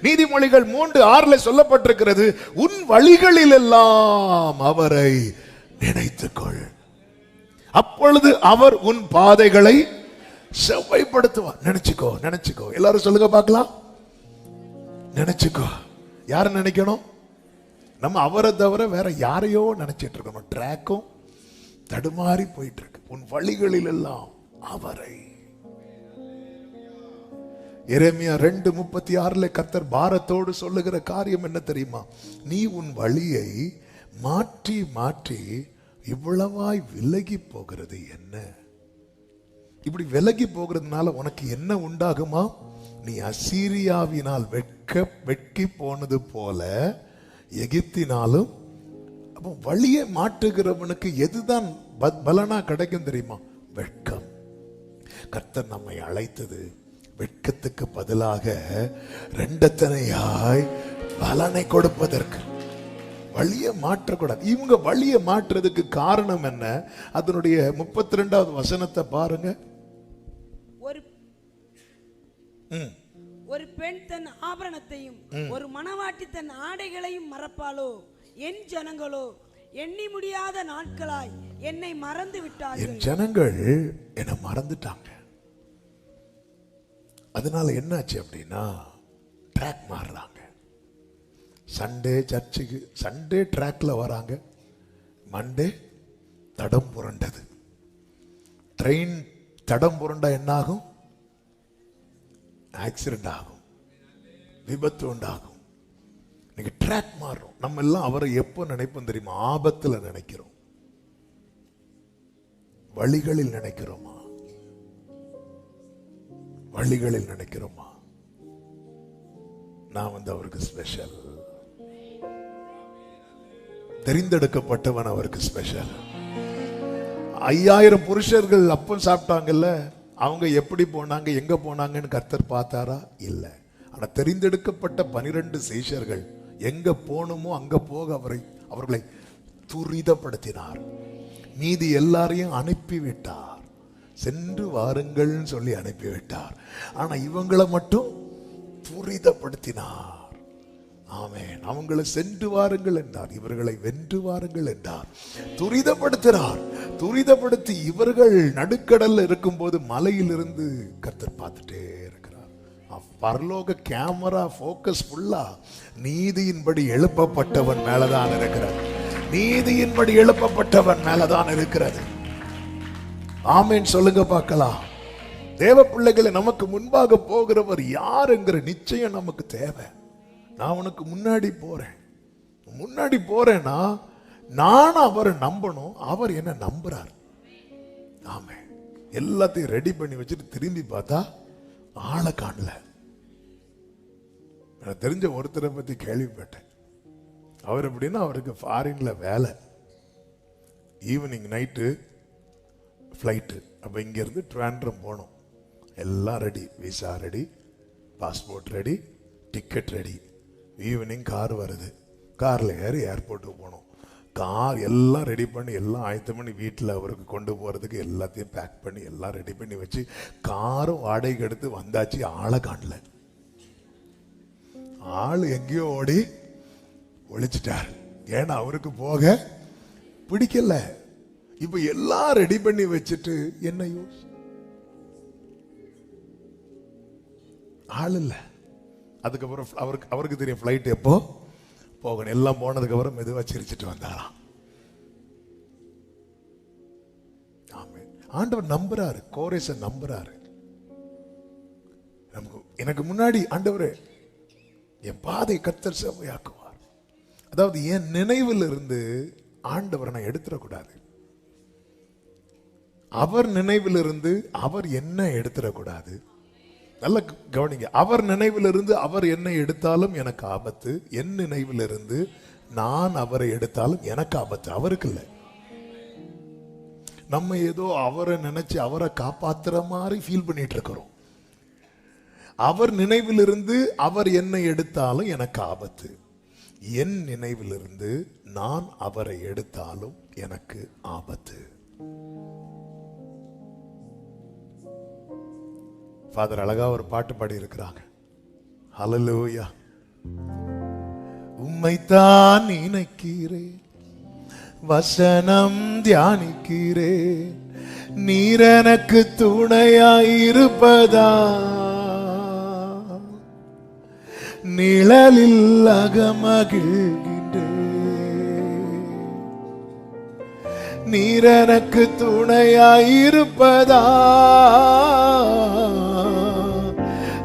நீதிமொழிகள் 3:6 சொல்லப்பட்டிருக்கிறது, உன் வழிகளில் எல்லாம் அவரை நினைத்துக்கொள், அப்பொழுது அவர் உன் பாதைகளை செவ்வாய்ப்படுத்துவார். நினைச்சுக்கோ, நினைச்சுக்கோ. எல்லாரும் சொல்லுங்க பார்க்கலாம். நினைச்சுக்கோ. யார நினைக்கணும்? நம்ம அவரை தவிர வேற யாரையோ நினைச்சிட்டு இருக்கணும். ட்ராக்கும் தடுமாறி போயிட்டு இருக்கு. உன் வழிகளில் எல்லாம் அவரை. எரேமியா 2:36 கர்த்தர் பாரத்தோடு சொல்லுகிற காரியம் என்ன தெரியுமா? நீ உன் வழியை மாற்றி மாற்றி இவ்வளவாய் விலகி போகிறது என்ன? இப்படி விலகி போகிறதுனால உனக்கு என்ன உண்டாகுமா? நீ அசீரியாவினால் வெட்கி போனது போல எகிப்தினாலும். அப்போ வழியை மாற்றுகிறவனுக்கு எதுதான் பலனா கிடைக்கும் தெரியுமா? வெட்கம். கர்த்தர் நம்மை அழைத்தது வெட்கத்துக்கு பதிலாக ரெண்டத்தனையாய் பலனை கொடுப்பதற்கு. வழியை மாற்றக்கூடாது. இவங்க வழியை மாற்றுறதுக்கு காரணம் என்ன? அதனுடைய 32வது வசனத்தை பாருங்க. ஒரு பெண் தன் ஆபரணத்தையும் ஒரு மணவாட்டி தன் ஆடைகளையும் மறப்பாளோ? என் ஜனங்களோ எண்ணி முடியாத நாட்களாய் என்னை மறந்து விட்டார்கள். என் ஜனங்கள் என்னை மறந்துட்டாங்க. அதனால என்னாச்சு அப்படின்னா, ட்ராக் மாறுறாங்க. சண்டே சர்ச்சுக்கு, சண்டே ட்ராக்ல வராங்க, மண்டே தடம் புரண்டது. ட்ரெயின் தடம் புரண்டா என்ன ஆகும்? ஆக்சிடென்ட் ஆகும், விபத்து உண்டாகும். இன்னைக்கு ட்ராக் மாறும். நம்ம எல்லாம் அவரை எப்போ நினைப்போம் தெரியுமா? ஆபத்துல நினைக்கிறோம். வழிகளில் நினைக்கிறோமா? வழிகளில் நினைக்கிறோமா? நான் அவருக்கு ஸ்பெஷல். தெரிந்தெடுக்கப்பட்டவன் அவருக்கு ஸ்பெஷல். 5000 புருஷர்கள் அப்பம் சாப்பிட்டாங்கல்ல, அவங்க எப்படி போனாங்க, எங்க போனாங்கன்னு கர்த்தர் பார்த்தாரா? இல்ல. ஆனா தெரிந்தெடுக்கப்பட்ட 12 சீஷர்கள் எங்க போகணுமோ அங்க போக அவர்களை துரிதப்படுத்தினார். மீதி எல்லாரையும் அனுப்பிவிட்டார். சென்று வாருங்கள் சொல்லி அனுப்பிவிட்டார். ஆனா இவங்களை மட்டும் துரிதப்படுத்தினார். ஆமென். அவங்களை சென்று வாருங்கள் என்றார், இவர்களை வென்று வாருங்கள் என்றார். துரிதப்படுத்தினார். துரிதப்படுத்தி இவர்கள் நடுக்கடல்ல இருக்கும்போது மலையிலிருந்து கர்த்தர் பார்த்துட்டே இருக்கிறார். பரலோக கேமரா போக்கஸ் ஃபுல்லா நீதியின்படி எழுப்பப்பட்டவன் மேலதான் இருக்கிறது. நீதியின்படி எழுப்பப்பட்டவன் மேலதான் இருக்கிறது. ஆமென் சொல்லுங்க பார்க்கலாம். தேவ பிள்ளைகளை, நமக்கு முன்பாக போகிறவர் யார் என்கிற நிச்சயம் நமக்கு தேவை. நான் உனக்கு முன்னாடி போறேன்னா நான் அவரை நம்பணும். அவர் என்ன நம்புறார். ஆமே. எல்லாத்தையும் ரெடி பண்ணி வச்சுட்டு திரும்பி பார்த்தா ஆளை காணல. நான் தெரிஞ்ச ஒருத்தரை பத்தி கேள்விப்பட்டேன். அவர் எப்படின்னா, அவருக்கு ஃபாரின்ல வேலை, ஈவினிங் நைட்டு ஃப்ளைட்டு. அப்போ இங்கேருந்து ட்ராண்ட்ரம் போகணும். எல்லாம் ready, visa ready, passport ready, ticket ready. Evening car வருது, காரில் ஏறி ஏர்போர்ட்டுக்கு போகணும். கார் எல்லாம் ரெடி பண்ணி எல்லாம் ஆயத்தம் பண்ணி வீட்டில் அவருக்கு கொண்டு போகிறதுக்கு எல்லாத்தையும் பேக் பண்ணி எல்லாம் ரெடி பண்ணி வச்சு காரும் வாடகைக்கு எடுத்து வந்தாச்சு. ஆளை காணல. ஆள் எங்கேயோ ஓடி ஒழிச்சிட்டார். ஏன்னா அவருக்கு போக பிடிக்கல. இப்ப எல்லாம் ரெடி பண்ணி வச்சுட்டு என்ன யூஸ்? ஆள் இல்ல. அதுக்கப்புறம் அவருக்கு தெரியும் ஃபிளைட் எப்போ போகணும். எல்லாம் போனதுக்கு அப்புறம் மெதுவா சிரிச்சிட்டு வந்தாராம். ஆண்டவர் நம்புறாரு, கோரேச நம்புறாரு. எனக்கு முன்னாடி ஆண்டவரே என் பாதை கர்த்தர் செவ்வையாக்குவார். அதாவது என் நினைவில் இருந்து ஆண்டவரை நான் எடுத்துடக்கூடாது. அவர் நினைவிலிருந்து அவர் என்ன எடுத்துடக்கூடாது. நல்ல கவனிங்க. அவர் நினைவிலிருந்து அவர் என்ன எடுத்தாலும் எனக்கு ஆபத்து. என் நினைவிலிருந்து நான் அவரை எடுத்தாலும் எனக்கு ஆபத்து. அவருக்கு இல்லை. நம்ம ஏதோ அவரை நினைச்சு அவரை காப்பாத்துற மாதிரி ஃபீல் பண்ணிட்டு இருக்கிறோம். அவர் நினைவிலிருந்து அவர் என்னை எடுத்தாலும் எனக்கு ஆபத்து. என் நினைவிலிருந்து நான் அவரை எடுத்தாலும் எனக்கு ஆபத்து. ஃபாதர் அழகா ஒரு பாட்டு பாடி இருக்கிறாங்க. ஹல்லேலூயா. உம்மைத்தான் நினைக்கிறேன், வசனம் தியானிக்கிறேன், நீர் எனக்கு துணையாயிருப்பதா, நிழலில் அகமகிழ்கின்றேன், நீர் எனக்கு துணையாயிருப்பதா,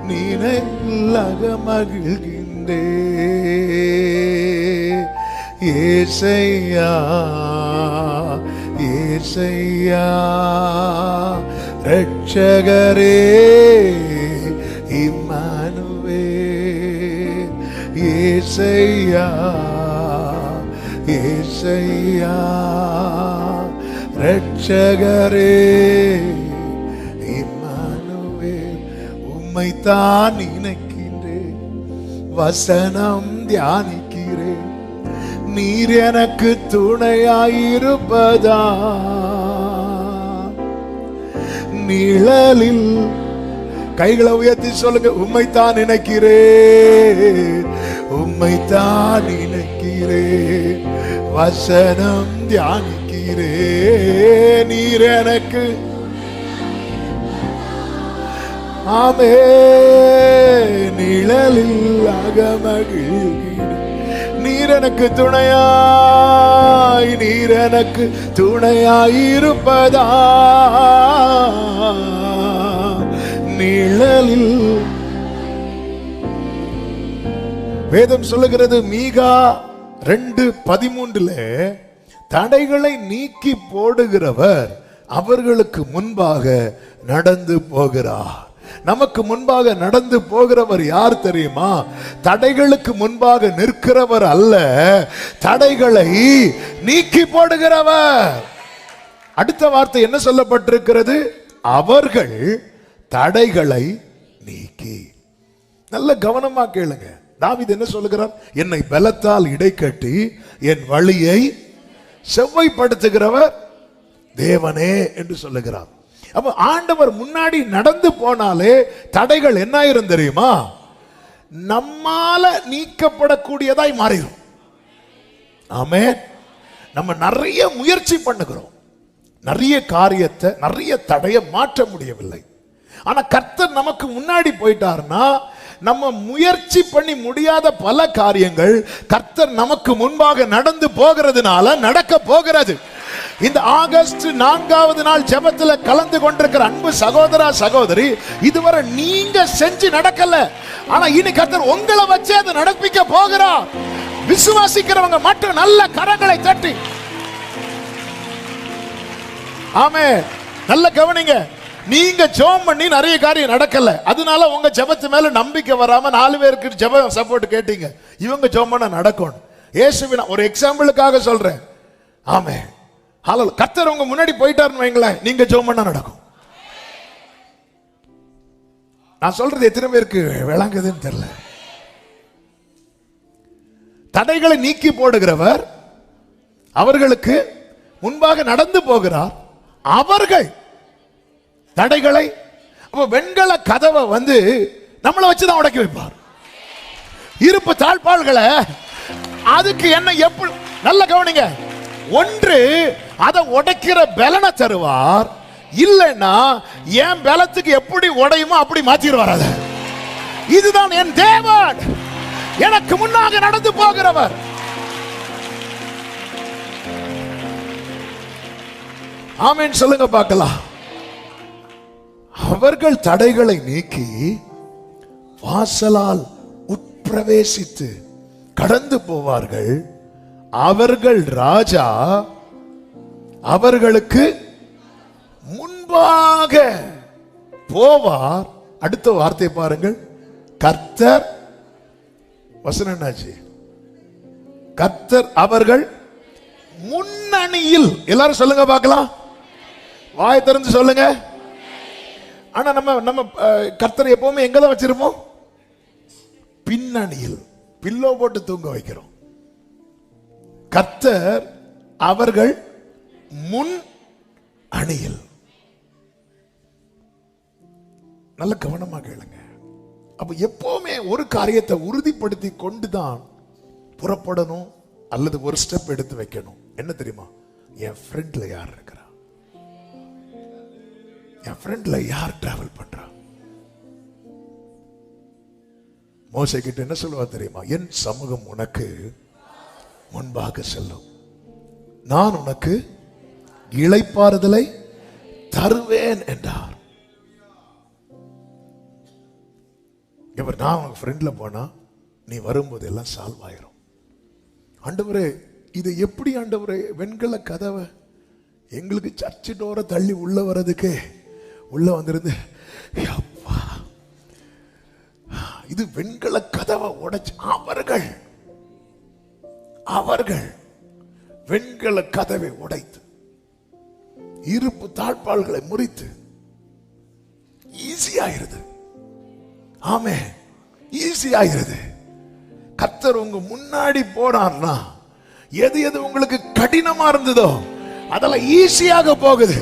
நிழலில் அகமகிழ்கின்றேன். ஏசையா ஏசையா ரட்சகரே இம்மானுவேல். ஏசையா ஏசையா ரட்சகரே இம்மானுவேல். உம்மைத்தான் நினைக்கின்றேன், வசனம் தியானிக்கிறேன், நீர் எனக்கு துணையாயிருப்பதா, நிழலில். கைகளை உயர்த்தி சொல்லுங்க, உம்மைத்தான் நினைக்கிறேன், உம்மைத்தான் நினைக்கிறேன், வசனம் தியானிக்கிறேன், நீர் எனக்கு. ஆமே, நிழலில் அகமகிழ்கிறேன், நீர் எனக்கு துணையாய், நீர் எனக்கு துணையாயிருப்பதா, நிழலில். வேதம் சொல்லுகிறது மீகா 2:13 தடைகளை நீக்கி போடுகிறவர் அவர்களுக்கு முன்பாக நடந்து போகிறார். நமக்கு முன்பாக நடந்து போகிறவர் யார் தெரியுமா? தடைகளுக்கு முன்பாக நிற்கிறவர் அல்ல, தடைகளை நீக்கி போடுகிறவர். அடுத்த வார்த்தை என்ன சொல்லப்பட்டிருக்கிறது? அவர்கள் தடைகளை நீக்கி. நல்ல கவனமா கேளுங்க. தாவீது என்ன சொல்லுகிறார்? என்னை பலத்தால் இடைக்கட்டி என் வழியை செவ்வாய்ப்படுத்துகிறவர் தேவனே என்று சொல்லுகிறார். அப்ப ஆண்டவர் முன்னாடி நடந்து போனாலே தடைகள் என்ன ஆயிரும் தெரியுமா? நம்மால நீக்கப்படக்கூடியதாய் மாறிடும். ஆமென். நம்ம நிறைய முயற்சி பண்ணுகிறோம், நிறைய காரியத்தை, நிறைய தடையை மாற்ற முடியவில்லை. ஆனா கர்த்தர் நமக்கு முன்னாடி போயிட்டார்னா நம்ம முயற்சி பண்ணி முடியாத பல காரியங்கள் கர்த்தர் நமக்கு முன்பாக நடந்து போகிறதுனால நடக்க போகிறது. இந்த ஆகஸ்ட் 4வது நாள் ஜெபத்துல கலந்து கொண்டிருக்கிற அன்பு சகோதரா சகோதரி, இதுவரை நீங்க செஞ்சு நடக்கல, ஆனா இனி கர்த்தர் உங்களை வச்சு அதை நடப்பிக்க போகிறார். விசுவாசிக்கிறவங்க மட்டும் நல்ல கரங்களை தட்டி ஆமே. நல்ல கவனிங்க. நீங்க ஜெபம் பண்ணி நிறைய காரியம் நடக்கல, அதனால உங்க ஜெபத்து மேல நம்பிக்கை வராம 4 பேருக்கு ஜெபம் சப்போர்ட் கேட்டீங்க. இவங்க ஜெபம் பண்ண நடக்கும். இயேசுவின் ஒரு எக்ஸாம்பிளுக்காக சொல்றேன். ஆமே. ஹalleluya. கர்த்தர் உங்க முன்னாடி போயிட்டாருன்னு வைங்களேன், நீங்க ஜெபம் பண்ண நடக்கும். நான் சொல்றது எத்தனை பேருக்கு விளங்குதுன்னு தெரியல. தடைகளை நீக்கி போடுகிறவர் அவர்களுக்கு முன்பாக நடந்து போகிறார். அவர்கள் தடைகளை, அப்ப வெண்கல கதவை வந்து நம்மளை வச்சுதான் உடைக்க வைப்பார். இருப்பு தாழ்பாள்களை அதுக்கு என்ன எப்படி, நல்ல கவனிங்க. ஒன்று அதை உடைக்கிற பலனை தருவார், இல்லைன்னா என் பலத்துக்கு எப்படி உடையுமோ அப்படி மாத்திடுவார். அதை இதுதான் என் தேவன், எனக்கு முன்னாக நடந்து போகிறவர். ஆமென் சொல்லுங்க பார்க்கலாம். அவர்கள் தடைகளை நீக்கி வாசலால் உட்பிரவேசித்து கடந்து போவார்கள். அவர்கள் ராஜா அவர்களுக்கு முன்பாக போவார். அடுத்த வார்த்தை பாருங்கள். கர்த்தர், வசனம் என்னாச்சு? கர்த்தர் அவர்கள் முன்னணியில். எல்லாரும் சொல்லுங்க பார்க்கலாம், வாய் திறந்து சொல்லுங்க. ஆனா நம்ம கர்த்தர் எப்பவுமே எங்கதான் வச்சிருப்போம்? பின்னணியில். பில்லோ போட்டு தூங்க வைக்கிறோம். கர்த்தர் அவர்கள் முன் அணியில். நல்ல கவனமா கேளுங்க. அப்ப எப்பவுமே ஒரு காரியத்தை உறுதிப்படுத்தி கொண்டுதான் புறப்படணும், அல்லது ஒரு ஸ்டெப் எடுத்து வைக்கணும். என்ன தெரியுமா? என் ஃப்ரெண்ட்ல யார் இருக்கிறா, என் ஃப்ரெண்ட்ல யார் டிராவல் பண்றா. மோசே கிட்ட என்ன சொல்லுவா தெரியுமா? என் சமூகம் உனக்கு முன்பாக செல்லும், நான் உனக்கு இளைப்பாறுதலை தருவேன் என்றார். நான் உனக்கு ஃப்ரெண்ட்ல போனா நீ வரும்போது எல்லாம் சால்வ் ஆயிரும். ஆண்டவரே, இது எப்படி ஆண்டவரே? வெண்கல கதவை எங்களுக்கு சர்ச்சு டோரை தள்ளி உள்ள வர்றதுக்கு உள்ள வந்திருந்து, அப்பா, இது வெண்கல கதவை உடைச்சு அவர்கள் வெண்கல கதவை உடைத்து இருப்பு தாழ்பால்களை முறித்து ஈஸியாயிருது. ஆமே, ஈஸியாயிருது. கர்த்தர் உங்க முன்னாடி போறார்னா எது எது உங்களுக்கு கடினமா இருந்ததோ அதெல்லாம் ஈஸியாக போகுது.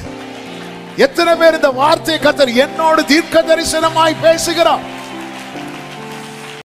எத்தனை பேர் இந்த வார்த்தையை கர்த்தர் என்னோடு தீர்க்க தரிசனமாய் பேசுகிறார்?